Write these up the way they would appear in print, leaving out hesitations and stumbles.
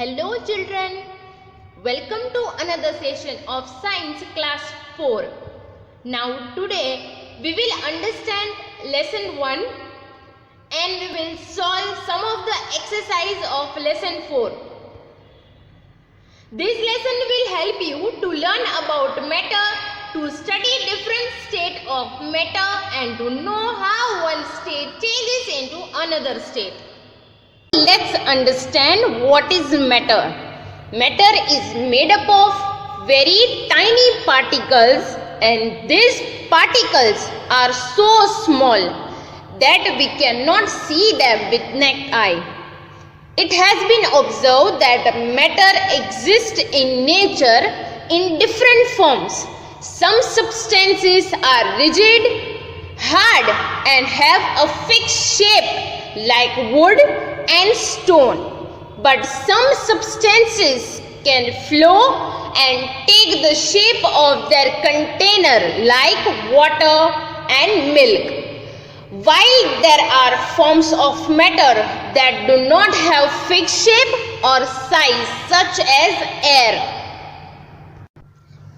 Hello children, welcome to another session of Science Class 4. Now today we will understand lesson 1 and we will solve some of the exercise of lesson 4. This lesson will help you to learn about matter, to study different state of matter and to know how one state changes into another state. Let's understand what is matter. Matter is made up of very tiny particles and these particles are so small that we cannot see them with naked eye. It has been observed that matter exists in nature in different forms. Some substances are rigid, hard and have a fixed shape like wood and stone, but some substances can flow and take the shape of their container like water and milk. While there are forms of matter that do not have fixed shape or size such as air.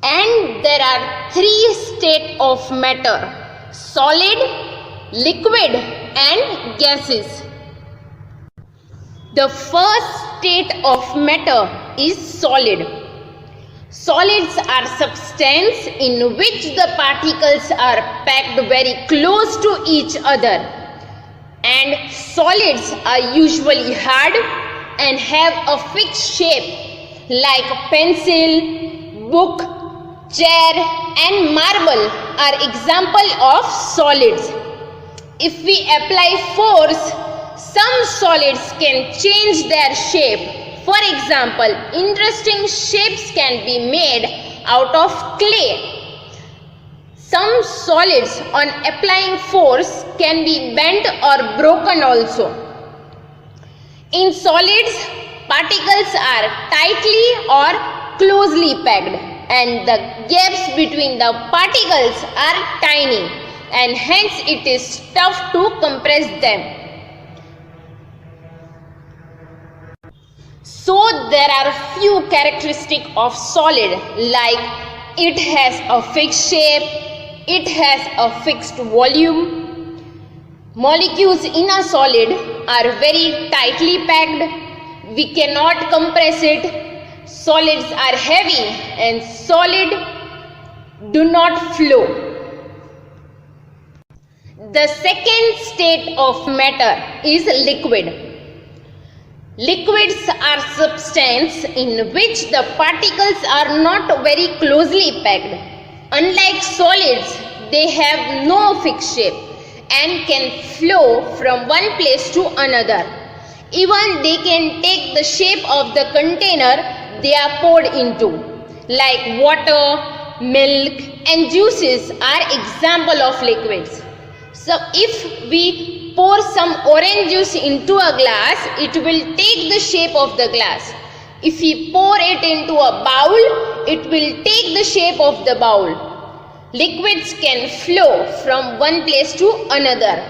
And there are three states of matter: solid, liquid and gases. The first state of matter is solid. Solids are substances in which the particles are packed very close to each other, and solids are usually hard and have a fixed shape like pencil, book, chair and marble are examples of solids. If we apply force, some solids can change their shape. For example, interesting shapes can be made out of clay. Some solids on applying force can be bent or broken also. In solids, particles are tightly or closely packed and the gaps between the particles are tiny and hence it is tough to compress them. So there are few characteristics of solid like it has a fixed shape, it has a fixed volume. Molecules in a solid are very tightly packed. We cannot compress it. Solids are heavy and solid do not flow. The second state of matter is liquid. Liquids are substances in which the particles are not very closely packed. Unlike solids, they have no fixed shape and can flow from one place to another. Even they can take the shape of the container they are poured into, like water, milk and juices are examples of liquids. So if we pour some orange juice into a glass, it will take the shape of the glass. If we pour it into a bowl, it will take the shape of the bowl. Liquids can flow from one place to another.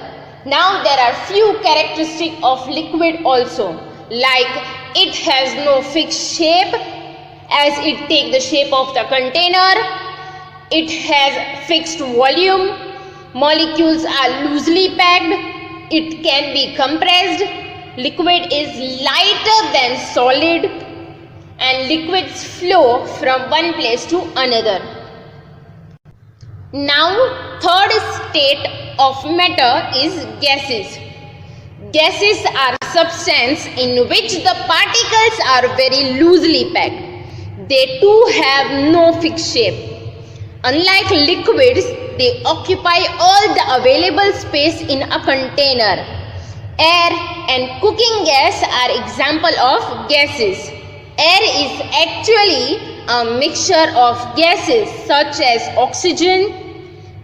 Now there are few characteristics of liquid also, like it has no fixed shape as it takes the shape of the container. It has fixed volume. Molecules are loosely packed. It can be compressed. Liquid is lighter than solid and liquids flow from one place to another. Now third state of matter is gases. Gases are substances in which the particles are very loosely packed. They too have no fixed shape. Unlike liquids, they occupy all the available space in a container. Air and cooking gas are examples of gases. Air is actually a mixture of gases such as oxygen,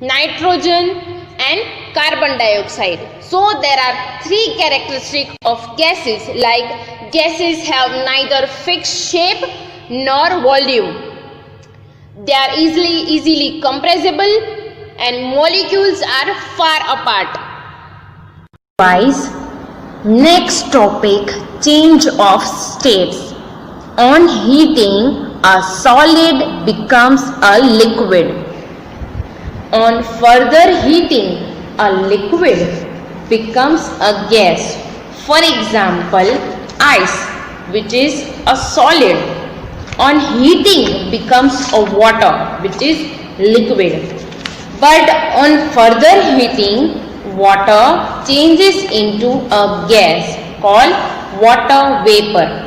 nitrogen and carbon dioxide. So there are three characteristics of gases, like gases have neither fixed shape nor volume. They are easily compressible and molecules are far apart. Next topic, change of states. On heating, a solid becomes a liquid. On further heating, a liquid becomes a gas. For example, ice, which is a solid, on heating becomes a water, which is liquid. But on further heating, water changes into a gas called water vapor.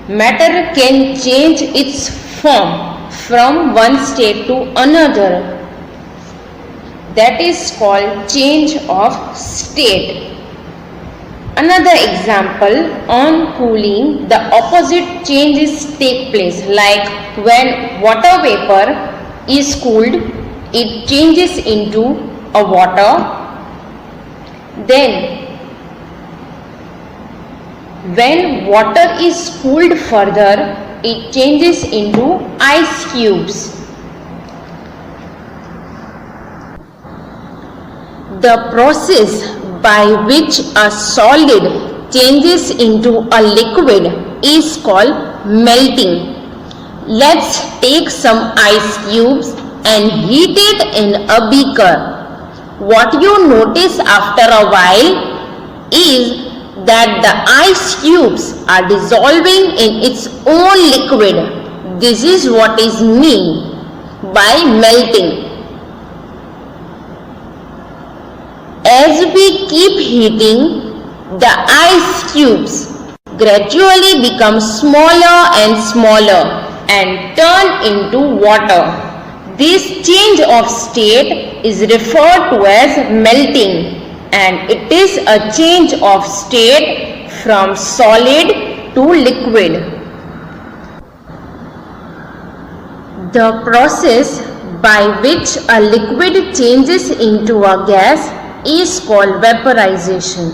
Matter can change its form from one state to another. That is called change of state. Another example, on cooling, the opposite changes take place. Like when water vapor is cooled, it changes into a water. Then when water is cooled further, it changes into ice cubes. The process by which a solid changes into a liquid is called melting. Let's take some ice cubes and heat it in a beaker. What you notice after a while is that the ice cubes are dissolving in its own liquid. This is what is meant by melting. As we keep heating, the ice cubes gradually become smaller and smaller and turn into water. This change of state is referred to as melting, and it is a change of state from solid to liquid. The process by which a liquid changes into a gas is called vaporization,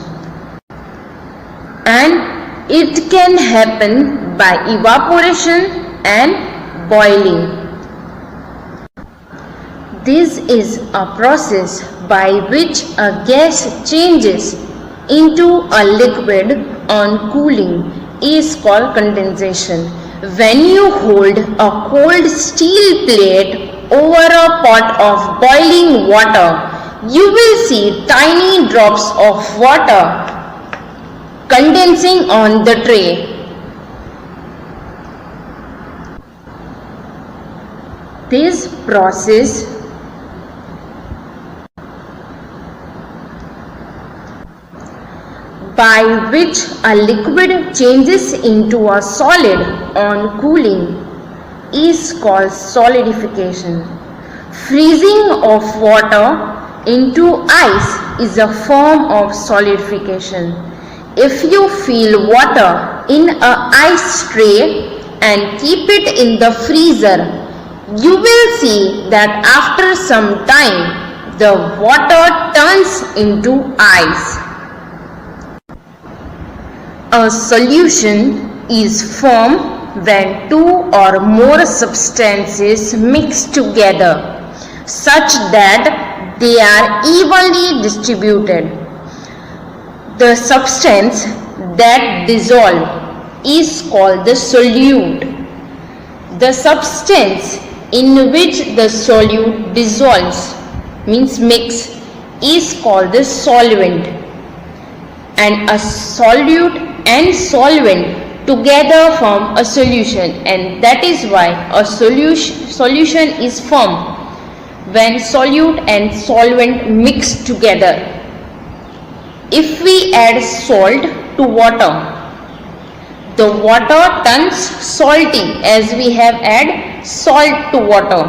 and it can happen by evaporation and boiling. This is a process by which a gas changes into a liquid on cooling is called condensation. When you hold a cold steel plate over a pot of boiling water, you will see tiny drops of water condensing on the tray. This process by which a liquid changes into a solid on cooling is called solidification. Freezing of water into ice is a form of solidification. If you fill water in an ice tray and keep it in the freezer, you will see that after some time the water turns into ice. A solution is formed when two or more substances mix together such that they are evenly distributed. The substance that dissolves is called the solute. The substance in which the solute dissolves, means mix, is called the solvent. And a solute and solvent together form a solution, and that is why a solution is formed when solute and solvent mix together. If we add salt to water, the water turns salty as we have add salt to water.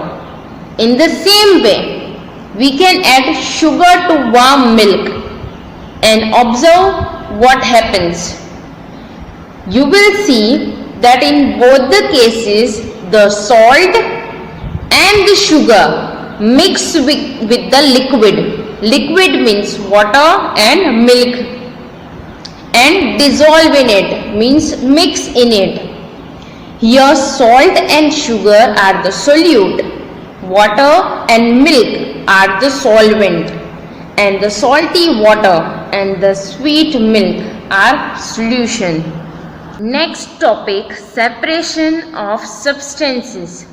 In the same way, we can add sugar to warm milk and observe what happens. You will see that in both the cases the salt and the sugar mix with the liquid. Liquid means water and milk, and dissolve in it means mix in it. Here salt and sugar are the solute, water and milk are the solvent, and the salty water and the sweet milk are solution. Next topic, separation of substances.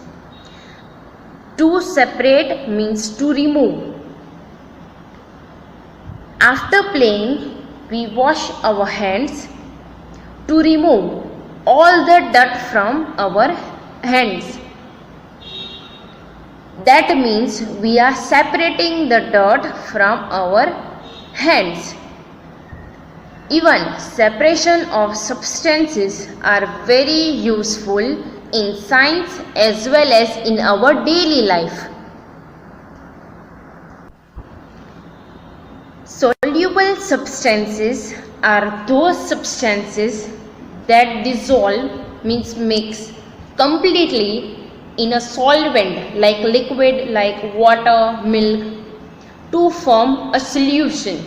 To separate means to remove. After playing, we wash our hands to remove all the dirt from our hands. That means we are separating the dirt from our hands. Even separation of substances are very useful in science as well as in our daily life. Soluble substances are those substances that dissolve means mix completely in a solvent like liquid like water, milk to form a solution.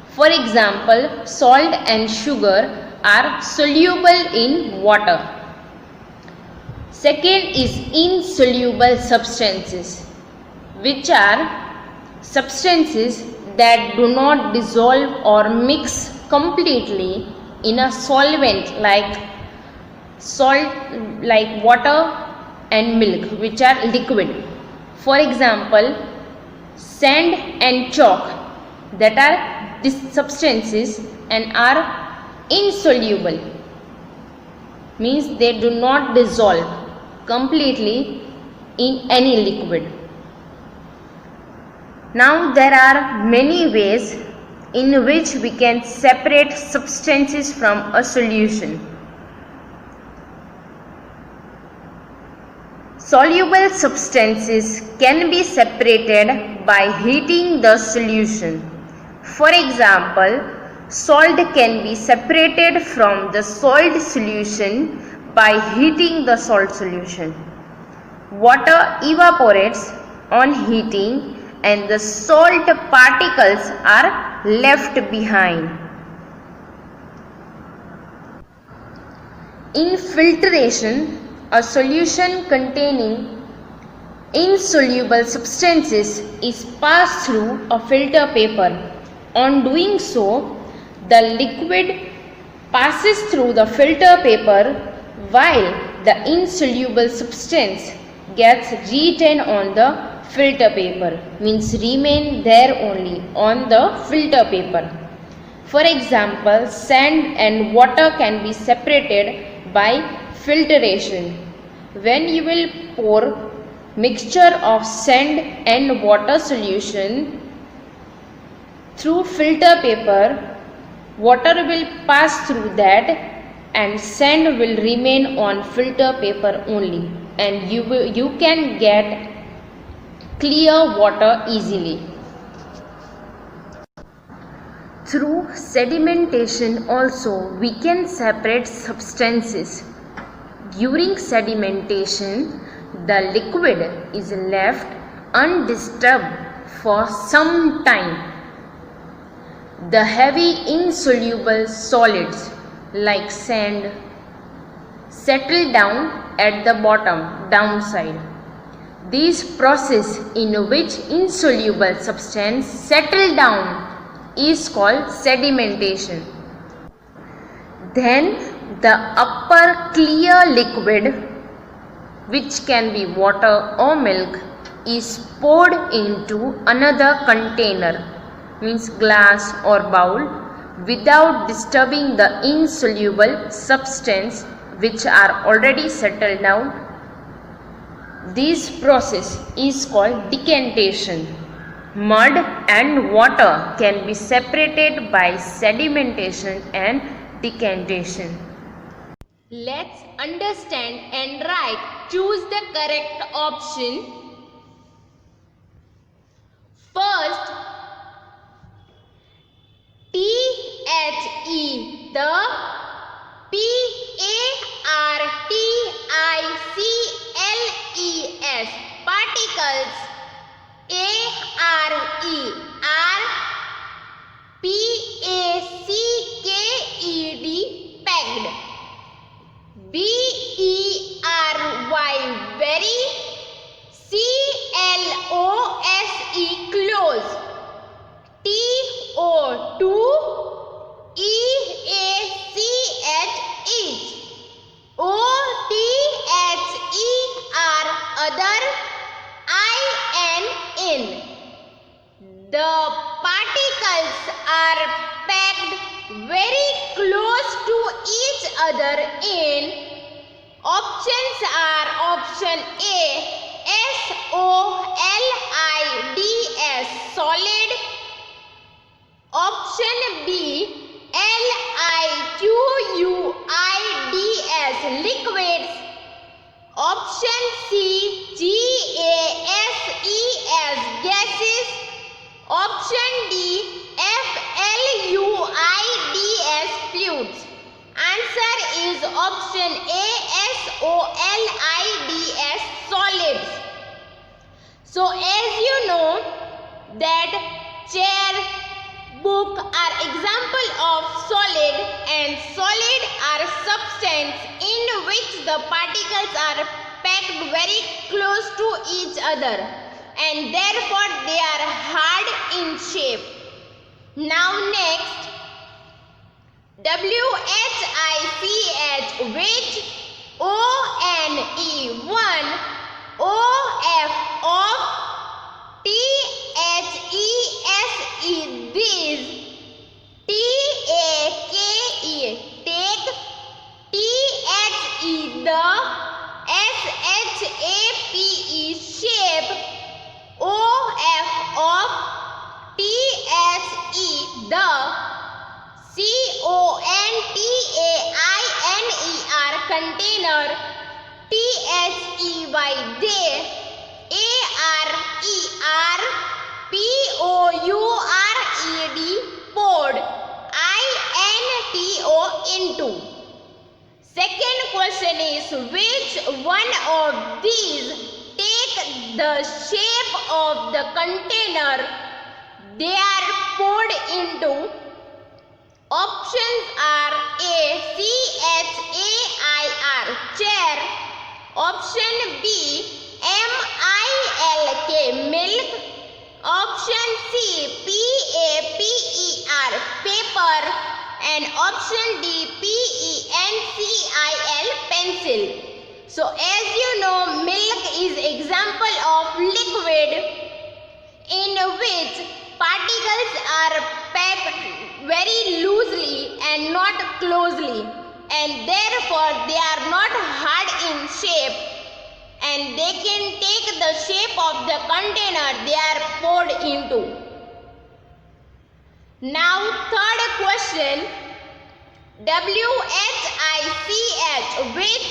For example, salt and sugar are soluble in water. Second is insoluble substances, which are substances that do not dissolve or mix completely in a solvent like salt, like water and milk, which are liquid. For example, sand and chalk, that are these substances and are insoluble, means they do not dissolve completely in any liquid. Now there are many ways in which we can separate substances from a solution. Soluble substances can be separated by heating the solution. For example, salt can be separated from the salt solution by heating the salt solution. Water evaporates on heating and the salt particles are left behind. In filtration, a solution containing insoluble substances is passed through a filter paper. On doing so, the liquid passes through the filter paper while the insoluble substance gets retained on the filter paper, means remain there only on the filter paper. For example, sand and water can be separated by filtration. When you will pour mixture of sand and water solution through filter paper, water will pass through that and sand will remain on filter paper only, and you can get clear water easily. Through sedimentation also we can separate substances. During sedimentation, the liquid is left undisturbed for some time. The heavy insoluble solids like sand settle down at the bottom downside. This process in which insoluble substance settle down is called sedimentation. Then the upper clear liquid, which can be water or milk, is poured into another container, means glass or bowl, without disturbing the insoluble substance which are already settled down. This process is called decantation. Mud and water can be separated by sedimentation and decantation. Let's understand and write. Choose the correct option. First, THE, the particles, particles, ARE, are PACKED, packed, BERY, very, CLOSE, close, TO2, EACH, each, are packed very close to each other in. Options are option A, solids, solid. Option B, liquids, liquids. Option C, gases. Option D, fluids. Answer is option A, solids. So as you know that chair, book are example of solid, and solid are substance in which the particles are packed very close to each other, and therefore they are hard in shape. Now next, WHICH, which ONE1 OF of THESE, these. TAKE, take. THE, the. SHAPE, shape. OF of TSE, the. CONTAINER, container. THEY, they. ARER, POURED, poured. INTO, into. Second question is, which one of these take the shape of the container they are poured into? Options are A, CHAIR, chair. Option B, MILK, milk. Option C, PAPER, paper. And option D, PENCIL, pencil. So as you know, milk is example of liquid in which particles are packed very loosely and not closely, and therefore they are not hard in shape, and they can take the shape of the container they are poured into. Now third question, WHICH, which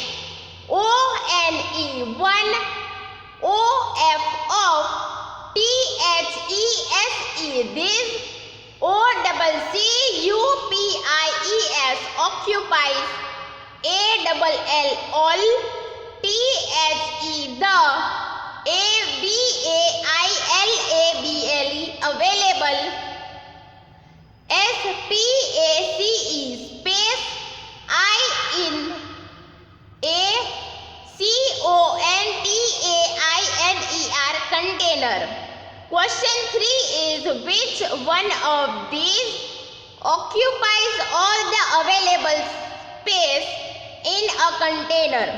ONE1 OF of THESE, this. OCCUPIES, occupies. ALL, all. THE, the. AVAILABLE, available. SPACE, space. IN, CONTAINER, container. Question 3 is, which one of these occupies all the available space in a container?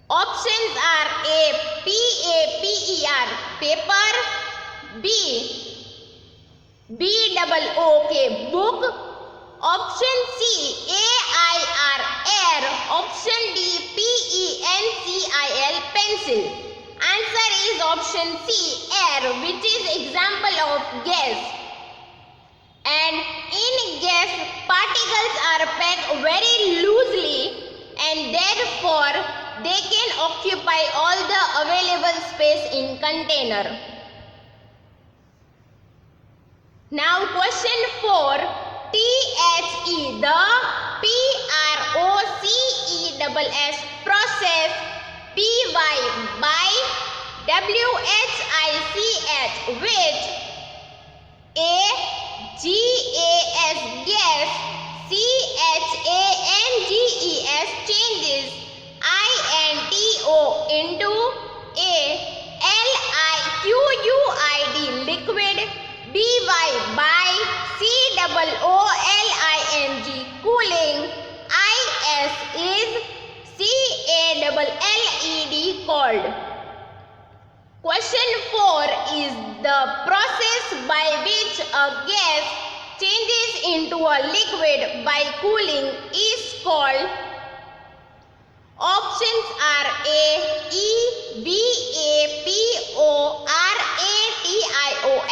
Options are A, PAPER, paper. B, BOOK, book. Option C, AIR, air. Option D, PENCIL, pencil. Answer is option C, air, which is example of gas. And in gas, particles are packed very loosely, and therefore they can occupy all the available space in container. Now question 4, THE, the. PROCESS, process. PY, by. WHICH, which. A, GAS, gas. CHANGES, changes. INTO, into. A, LIQUID, liquid. BY, by. COOLING, cooling. IS is CALLED, cold. Question 4 is the process by which a gas changes into a liquid by cooling is called. Options are A.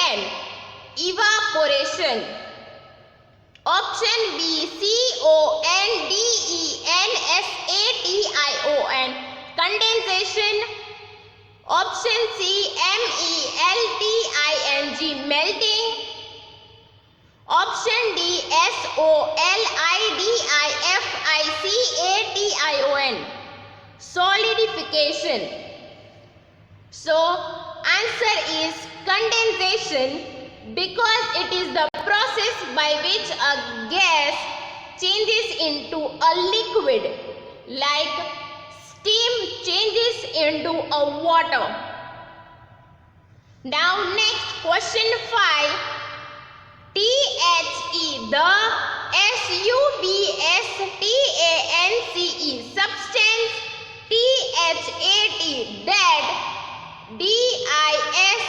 EVAPORATION, evaporation. Option B. CONDENSATION, condensation. Option C. MELTING, melting. Option D. SOLIDIFICATION, solidification. So answer is condensation, because it is the process by which a gas changes into a liquid, like steam changes into a water. Now next, question 5. THE, the SUBSTANCE, substance. THAT, dead. DISSOLVES,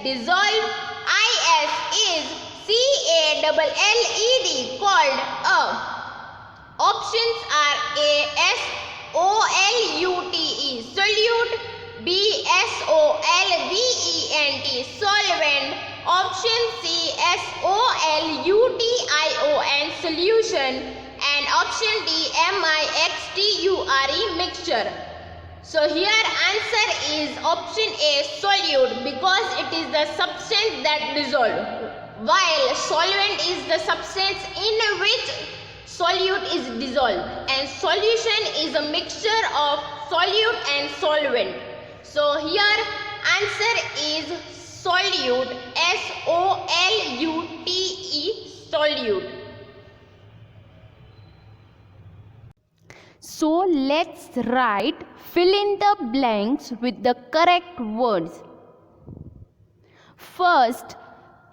dissolve. IS is CALLED, called. Options are A. SOLUTE, solute. B. SOLVENT, solvent. Option C. SOLUTION, solution. And option D. MIXTURE, mixture. So here answer is option A, solute, because it is the substance that dissolves, while solvent is the substance in which solute is dissolved, and solution is a mixture of solute and solvent. So here answer is solute, SOLUTE, solute. So let's write, fill in the blanks with the correct words. First,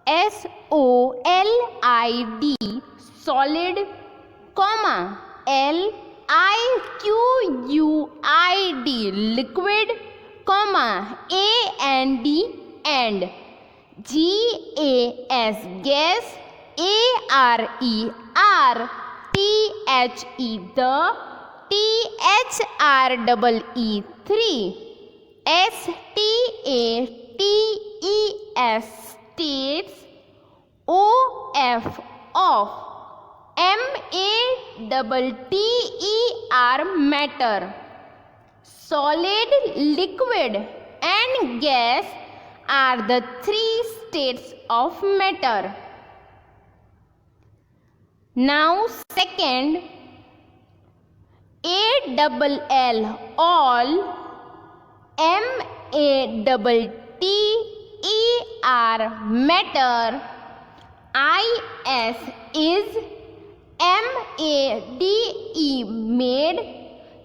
SOLID, solid, comma, LIQUID, liquid, comma, AND, and, GAS, gas, ARER, THE, the, THREE, 3, STATES, states, OF, off, MATTER, matter. Solid, liquid, and gas are the 3 states of matter. Now second, ALL, all, MATTER, matter. IS is, MADE, made.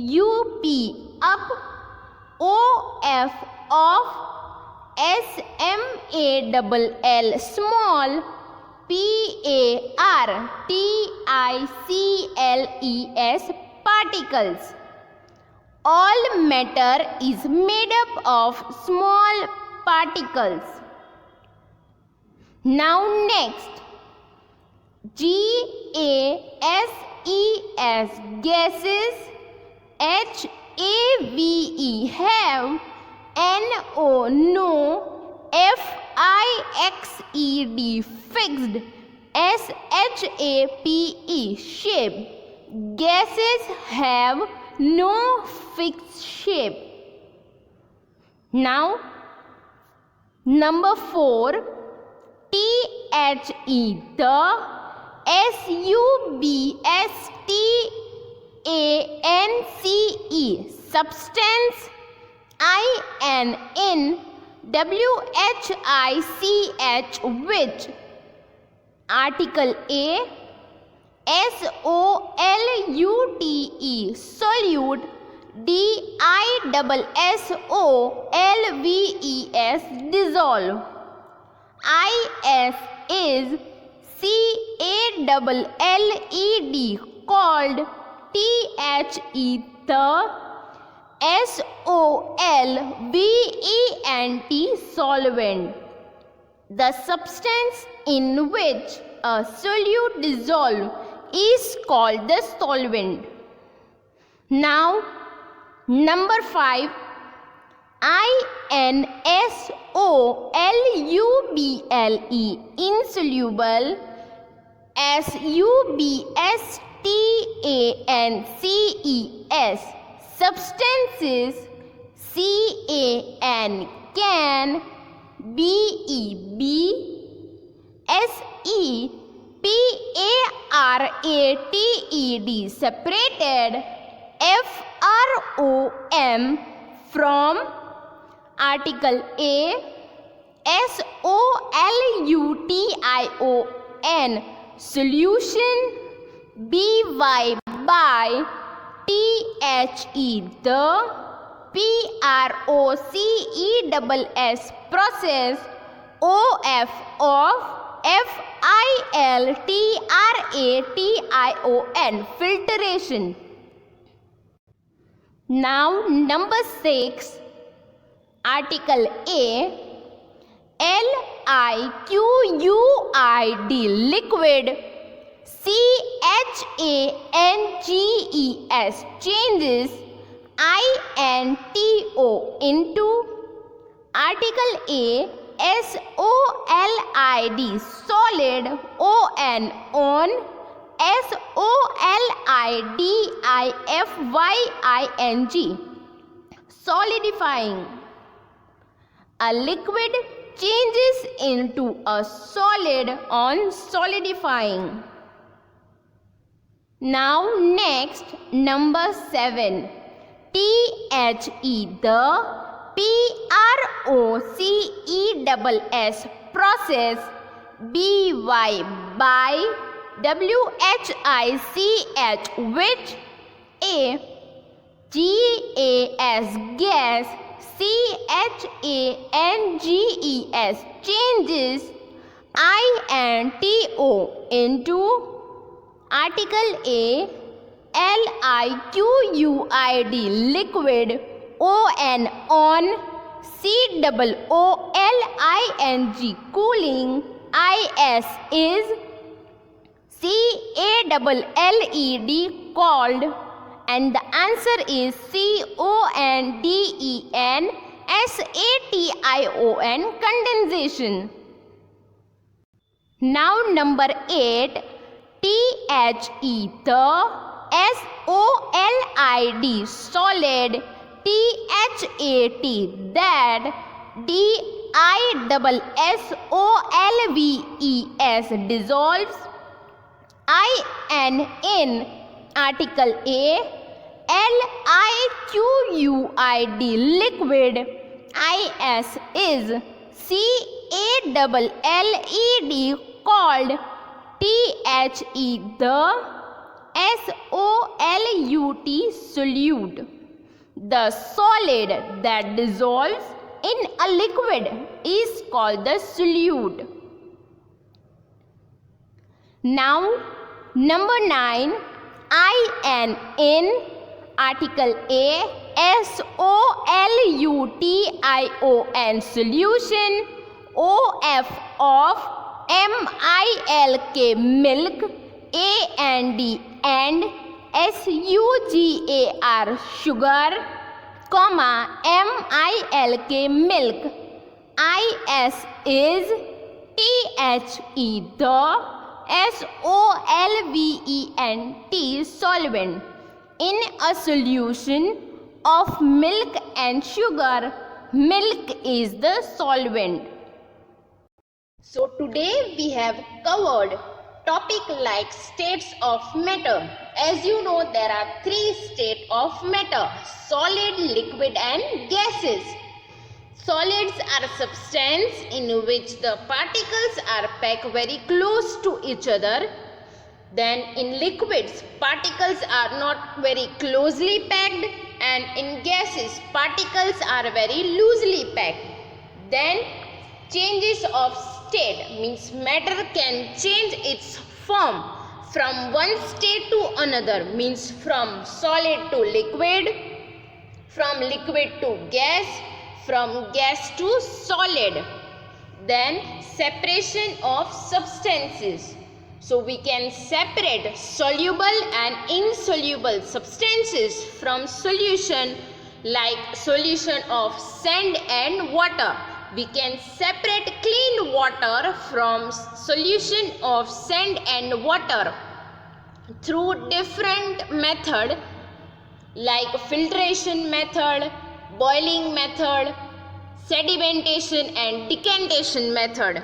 UP, up. OF, off. SMALL, small. PARTICLES, particles. All matter is made up of small particles. Now next, GASES, gases. HAVE, have. NO, no. FIXED, fixed. SHAPE, shape. Gases have no fixed shape. Now number 4, THE, the SUBSTANCE, substance. IN, WHICH, which. Article A. SOLUTE, solute. DISSOLVES, dissolve. IS is CALLED, called. THE, the. solvent, solvent. The substance in which a solute dissolves is called the solvent. Now, number 5, INSOLUBLE, insoluble, SUBSTANCES, substances, CAN, BEB, SEPARATED, separated, FROM, from, article A, SOLUTION, solution, BY by THE, the, PROCESS, process, OF, of, FILTRATION, filtration. Now number 6, article A, LIQUID, liquid, CHANGES, changes, INTO, into, article A, SOLID, solid, ON, on, SOLIDIFYING, solidifying. A liquid changes into a solid on solidifying. Now next, number 7, THE, the, PROCESS, process, BY by WHICH, which, A, GAS, gas, CHANGES, changes, INTO, into, article A, LIQUID, liquid, ON, on, COOLING, cooling, IS is, CALLED, cold, and the answer is CONDENSATION, condensation. Now number 8, THE, the, SOLID, solid, THAT, that, DISSOLVES, dissolves, IN, article A, LIQUID, liquid, IS is, CALLED, cold, THE, the, SOLUT, solute. The solid that dissolves in a liquid is called the solute. Now, number 9, IN, article A, SOLUTION, solution, OF, of, MILK, milk, AND, and, SUGAR, sugar, comma, MILK, milk, IS is, THE, the, SOLVENT, solvent. In a solution of milk and sugar, milk is the solvent. So today we have covered topic like states of matter. As you know, there are 3 states of matter: solid, liquid and gases. Solids are substance in which the particles are packed very close to each other. Then in liquids, particles are not very closely packed, and in gases, particles are very loosely packed. Then changes of state means matter can change its form from one state to another, means from solid to liquid, from liquid to gas, from gas to solid. Then separation of substances. So we can separate soluble and insoluble substances from solution, like solution of sand and water. We can separate clean water from solution of sand and water through different method, like filtration method, boiling method, sedimentation and decantation method.